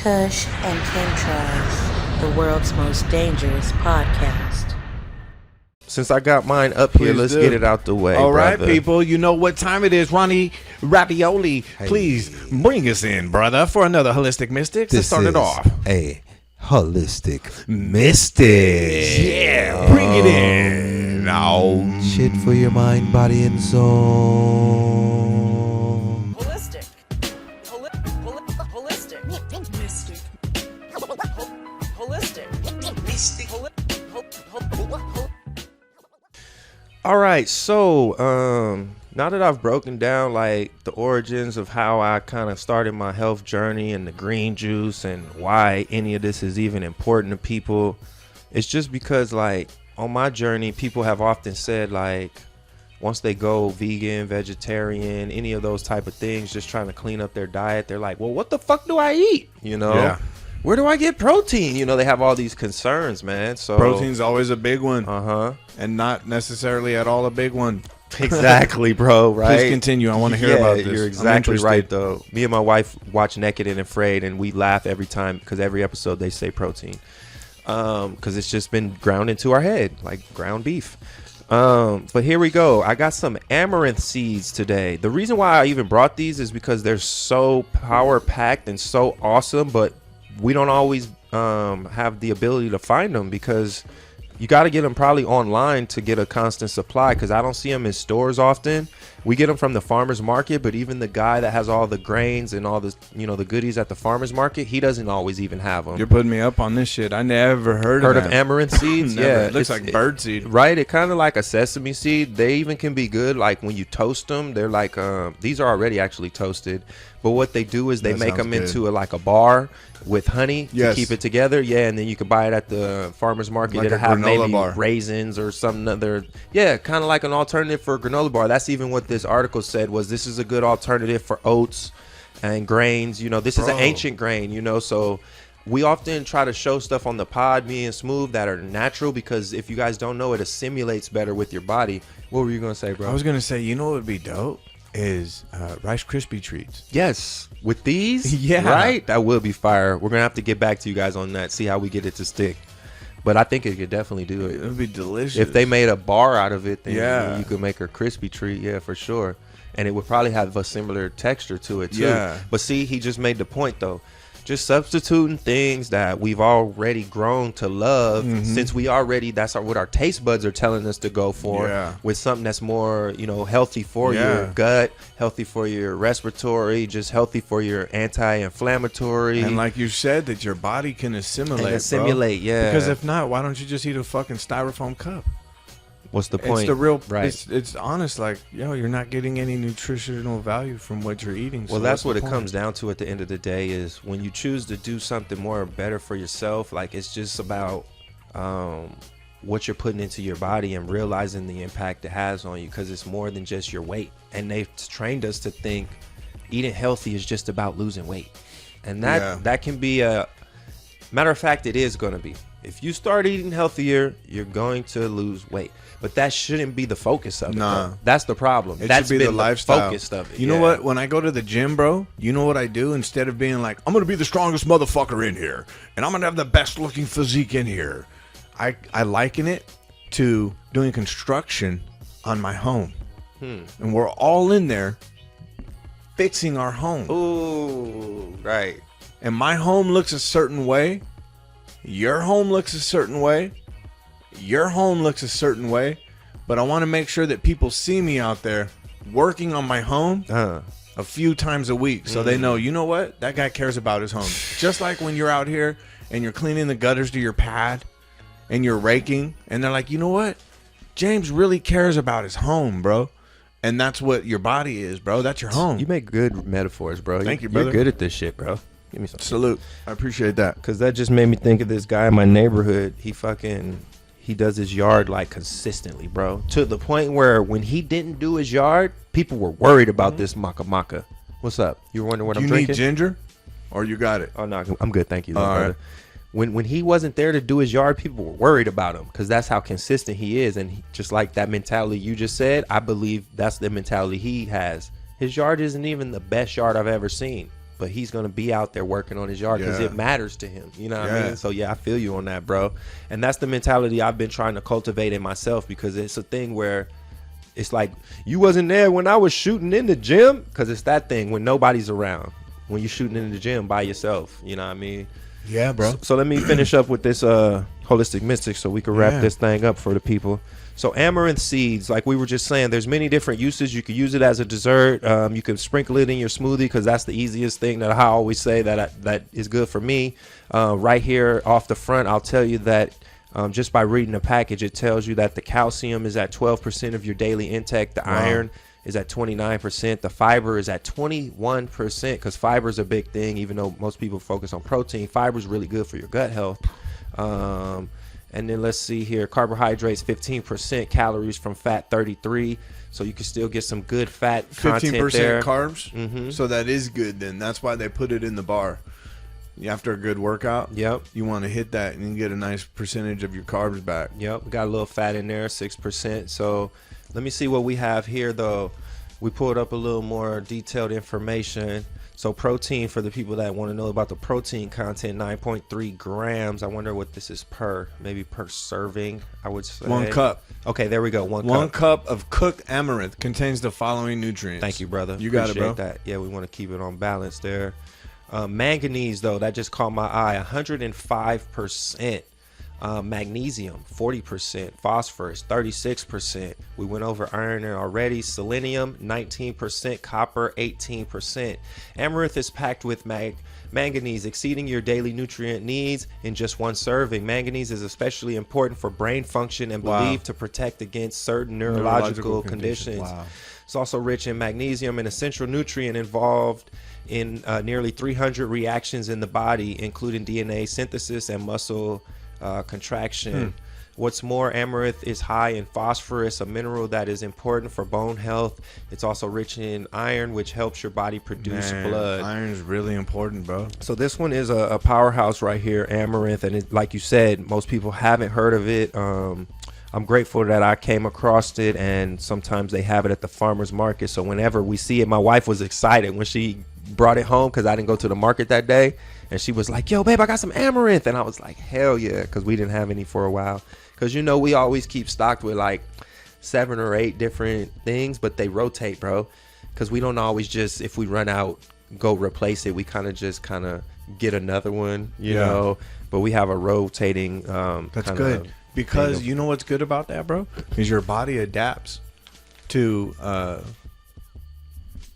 Kush and Chemtrails, the world's most dangerous podcast. Since I got mine up here, let's get it out the way. All right, brother. people, you know what time it is. Ronnie Ravioli, please bring us in, brother, for another Holistic Mystics. Let's start it off. A holistic mystic. Yeah, bring it in. Now, Shit for your mind, body, and soul. Holistic. Holistic. Mystic. Holistic. Mystic. All right, so now that I've broken down like the origins of how I kind of started my health journey and the green juice and why any of this is even important to people, it's just because like on my journey, people have often said like once they go vegan, vegetarian, any of those type of things, just trying to clean up their diet, they're like, well, what the fuck do I eat? You know? Yeah. Where do I get protein? You know, they have all these concerns, man. So protein's always a big one. Uh-huh. And not necessarily at all a big one. Exactly, bro, right? Please continue. I want to hear about this. You're I'm exactly interested. right, though. Me and my wife watch Naked and Afraid, and we laugh every time because every episode they say protein. Because it's just been ground into our head, like ground beef. But here we go. I got some Amaranth Seeds today. The reason why I even brought these is because they're so power-packed and so awesome, but we don't always have the ability to find them because you got to get them probably online to get a constant supply because I don't see them in stores often. We get them from the farmer's market, but even the guy that has all the grains and all the, you know, the goodies at the farmer's market, he doesn't always even have them. You're putting me up on this shit. I never heard Heard of of that. Amaranth Seeds? Never. Yeah. It looks like bird seed. Right? It kind of like a sesame seed. They even can be good like when you toast them. They're like, these are already actually toasted. But what they do is they That make sounds them good. into like a bar with honey Yes. to keep it together. Yeah, and then you can buy it at the farmer's market. Like It'll a have granola maybe bar. raisins or some other. Yeah, kind of like an alternative for a granola bar. That's even what this article said was this is a good alternative for oats and grains. You know, this is an Bro. ancient grain, you know, so we often try to show stuff on the pod, me and Smooth, that are natural because if you guys don't know, it assimilates better with your body. What were you going to say, bro? I was going to say, you know what would be dope? Is Rice Krispie treats. Yes, with these, Yeah. right? That will be fire. We're gonna have to get back to you guys on that, see how we get it to stick. But I think it could definitely do It it. would be delicious. If they made a bar out of it, then Yeah. you could make a crispy treat, yeah, for sure. And it would probably have a similar texture to it too. Yeah. But see, he just made the point though. Just substituting things that we've already grown to love, since we already what our taste buds are telling us to go for, Yeah. with something that's more, you know, healthy for Yeah. your gut, healthy for your respiratory, just healthy for your anti-inflammatory. And like you said, that your body can assimilate. And assimilate, bro. yeah. Because if not, why don't you just eat a fucking Styrofoam cup? What's the point? It's the real, right? It's honest. Like, you're not getting any nutritional value from what you're eating. Well, so that's what's what the it point? comes down to at the end of the day is when you choose to do something more better for yourself, like it's just about what you're putting into your body and realizing the impact it has on you because it's more than just your weight. And they've trained us to think eating healthy is just about losing weight. And that can be a matter of fact, it is going to be. If you start eating healthier, you're going to lose weight. But that shouldn't be the focus of it. Nah. Bro. That's the problem. It That's should be been the lifestyle. focus of it. You know what? When I go to the gym, bro, you know what I do? Instead of being like, I'm going to be the strongest motherfucker in here, and I'm going to have the best looking physique in here, I liken it to doing construction on my home. And we're all in there fixing our home. Ooh, right. And my home looks a certain way. Your home looks a certain way. Your home looks a certain way. But I want to make sure that people see me out there working on my home a few times a week so they know, you know what? That guy cares about his home. Just like when you're out here and you're cleaning the gutters to your pad and you're raking and they're like, you know what? James really cares about his home, bro. And that's what your body is, bro. That's your home. You make good metaphors, bro. Thank you, brother. You're good at this shit, bro. Give me some. Salute. I appreciate that. Because that just made me think of this guy in my neighborhood. He does his yard like consistently, bro. To the point where when he didn't do his yard, people were worried about this maca. What's up? You were wondering what Do I'm you drinking? need ginger? Or you got it? Oh, no, I'm good. Thank you. All brother. right. When he wasn't there to do his yard, people were worried about him because that's how consistent he is. And just like that mentality you just said, I believe that's the mentality he has. His yard isn't even the best yard I've ever seen. but he's going to be out there working on his yard because it matters to him. You know what I mean? So yeah, I feel you on that, bro. And that's the mentality I've been trying to cultivate in myself, because it's a thing where it's like, you wasn't there when I was shooting in the gym, because it's that thing when nobody's around, when you're shooting in the gym by yourself. You know what I mean? Yeah, bro. So let me finish up with this holistic mystic so we can wrap this thing up for the people. So Amaranth Seeds, like we were just saying, there's many different uses. You could use it as a dessert. You can sprinkle it in your smoothie, because that's the easiest thing that I always say that is good for me. Right here off the front, I'll tell you that just by reading the package, it tells you that the calcium is at 12% of your daily intake. The iron is at 29%. The fiber is at 21%, because fiber is a big thing. Even though most people focus on protein, fiber is really good for your gut health. And then let's see here, carbohydrates 15%, calories from fat 33, so you can still get some good fat content 15% there. carbs, so that is good. Then that's why they put it in the bar. After a good workout, you want to hit that and you get a nice percentage of your carbs back. We got a little fat in there, 6%. So let me see what we have here, though. We pulled up a little more detailed information. So protein, for the people that want to know about the protein content, 9.3 grams. I wonder what this is maybe per serving, I would say. 1 cup. Okay, there we go. One cup of cooked amaranth contains the following nutrients. Thank you, brother. You got it, bro. That. Yeah, we want to keep it on balance there. Manganese, though, that just caught my eye. 105%. Magnesium 40%, phosphorus 36%. We went over iron already. Selenium 19%, copper 18%. Amaranth is packed with manganese, exceeding your daily nutrient needs in just one serving. Manganese is especially important for brain function and believed to protect against certain neurological conditions. It's also rich in magnesium, an essential nutrient involved in nearly 300 reactions in the body, including DNA synthesis and muscle contraction. What's more, amaranth is high in phosphorus, a mineral that is important for bone health. It's also rich in iron, which helps your body produce blood. Iron is really important, bro. So this one is a powerhouse right here, amaranth, and it, like you said, most people haven't heard of it. I'm grateful that I came across it, and sometimes they have it at the farmer's market. So whenever we see it, my wife was excited when she brought it home, because I didn't go to the market that day, and she was like, yo babe, I got some amaranth, and I was like, hell yeah, because we didn't have any for a while, because you know we always keep stocked with like 7 or 8 different things, but they rotate, bro, because we don't always just, if we run out, go replace it. We kind of get another one, you know, but we have a rotating that's good, because you know what's good about that, bro, is your body adapts to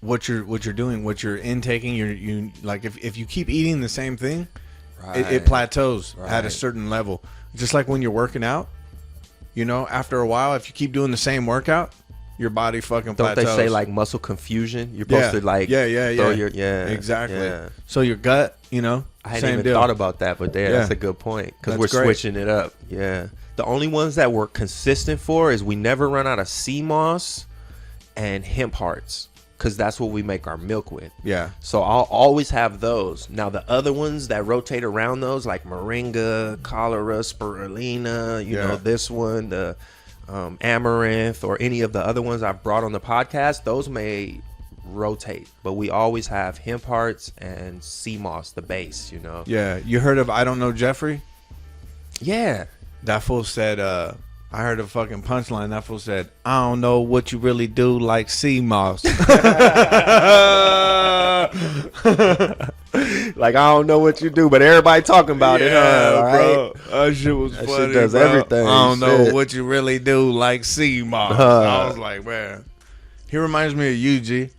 what you're doing, what you're intaking. You like, if you keep eating the same thing, it plateaus at a certain level. Just like when you're working out, you know, after a while, if you keep doing the same workout, your body fucking plateaus. Don't they say like muscle confusion? You're supposed to like throw your exactly. Yeah. So your gut, you know, I hadn't even thought about that, but that's a good point, because we're switching it up. Yeah. The only ones that we're consistent for is we never run out of CMOS and hemp hearts, because that's what we make our milk with. Yeah. So I'll always have those. Now the other ones that rotate around those, like moringa, cholera, spirulina, you know, this one, the amaranth, or any of the other ones I've brought on the podcast, those may rotate, but we always have hemp hearts and CMOS, the base, you know. Yeah. You heard of I Don't Know Jeffrey? Yeah. That fool said, I heard a fucking punchline. That fool said, I don't know what you really do like CMOS. Like, I don't know what you do, but everybody talking about it, huh? All right? That shit was that funny, shit does bro. everything. I don't know what you really do like CMOS. I was like, man, he reminds me of you, G.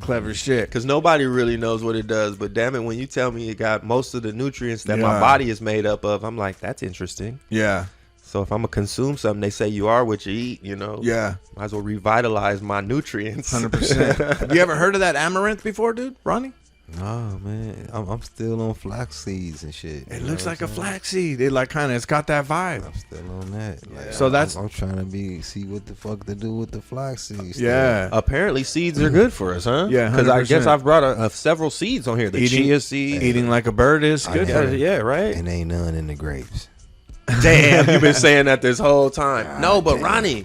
Clever shit. Because nobody really knows what it does, but damn it, when you tell me it got most of the nutrients that my body is made up of, I'm like, that's interesting. Yeah. So if I'm gonna consume something, they say you are what you eat, you know. Yeah. Might as well revitalize my nutrients. 100%. Have you ever heard of that amaranth before, dude? Ronnie? No, man. I'm still on flax seeds and shit. It looks like a flax seed. It like kind of, it's got that vibe. I'm still on that. Like, so that's, I'm trying to see what the fuck to do with the flax seeds. Yeah. Apparently seeds are good for us, huh? Yeah. Because I guess I've brought several seeds on here. The chia seed. Eating like a bird is good. Yeah, right. And ain't none in the grapes. Damn, you've been saying that this whole time. God, no, but damn. Ronnie,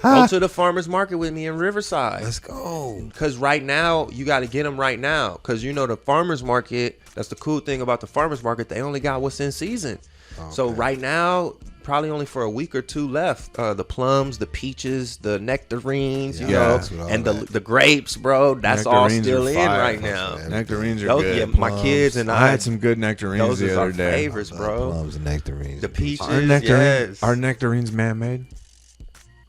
Go to the farmer's market with me in Riverside. Let's go. Because right now, you got to get them right now. Because, you know, the farmer's market, that's the cool thing about the farmer's market. They only got what's in season. Okay. So right now, probably only for a week or two left. The plums, the peaches, the nectarines, you know, and the grapes, bro. That's all Nectarines still are in fire. right now. Nectarines are Those, good. yeah, my kids and I had some good nectarines those the is our other day. favorites, bro. Plums and nectarines. The peaches, Are nectarines man-made?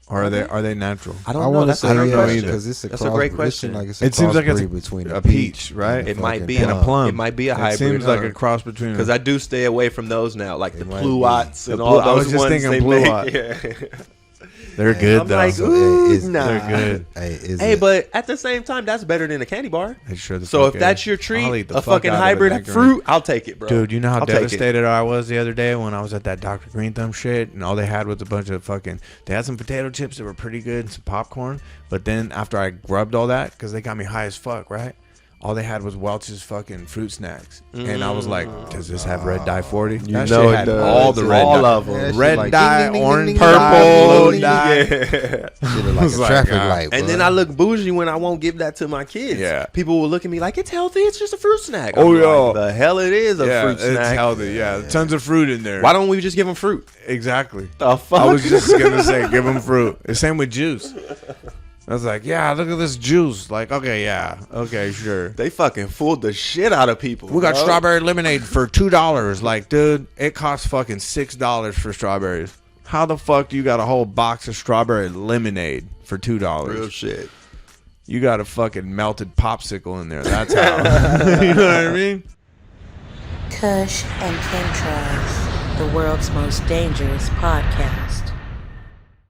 Or are they natural? I I don't know. want to That's say a great yeah, question. because it's a That's a great crossbreed. question. Like it's a It seems like it's crossbreed between a peach, right? It might be And a plum. It might be a hybrid. It seems like huh? a cross between. Because I do stay away from those now, like the It might be. Pluots and The all Plu- I was those just ones thinking they Pluot. make. Yeah. they're good I'm though. like, So, ooh, is- nah. They're good. Hey, but at the same time, that's better than a candy bar. They sure the So fuck if that's is. your I'll treat, eat the a fuck fucking out of a hybrid nectarine. fruit, I'll take it, bro. Dude, you know how I'll take it. devastated I was the other day when I was at that Dr. Green Thumb shit, and all they had was a bunch of fucking. They had some potato chips that were pretty good and some popcorn, but then after I grubbed all that, because they got me high as fuck, right? All they had was Welch's fucking fruit snacks, and I was like, "Does this have red dye 40?" You That know shit it had does. all the red All dye. of them. Yeah, shit Red like dye, ding, ding, ding, orange ding, dye, Purple, blue dye. yeah. Shit like was a like, traffic ah. light. And then bud. I look bougie when I won't give that to my kids. Yeah. People will look at me like, it's healthy, it's just a fruit snack. Oh, I'm yeah. like, the hell it is a Yeah, fruit it's snack. healthy. Yeah, tons of fruit in there. Why don't we just give them fruit? Exactly. The fuck? I was just gonna say, give them fruit. The same with juice. I was like, yeah, look at this juice. Like, okay, yeah, okay, sure. They fucking fooled the shit out of people. We got bro. strawberry lemonade for $2. Like, dude, it costs fucking $6 for strawberries. How the fuck do you got a whole box of strawberry lemonade for $2? Real shit. You got a fucking melted popsicle in there. That's how. You know what I mean? Kush and Chemtrails, the world's most dangerous podcast.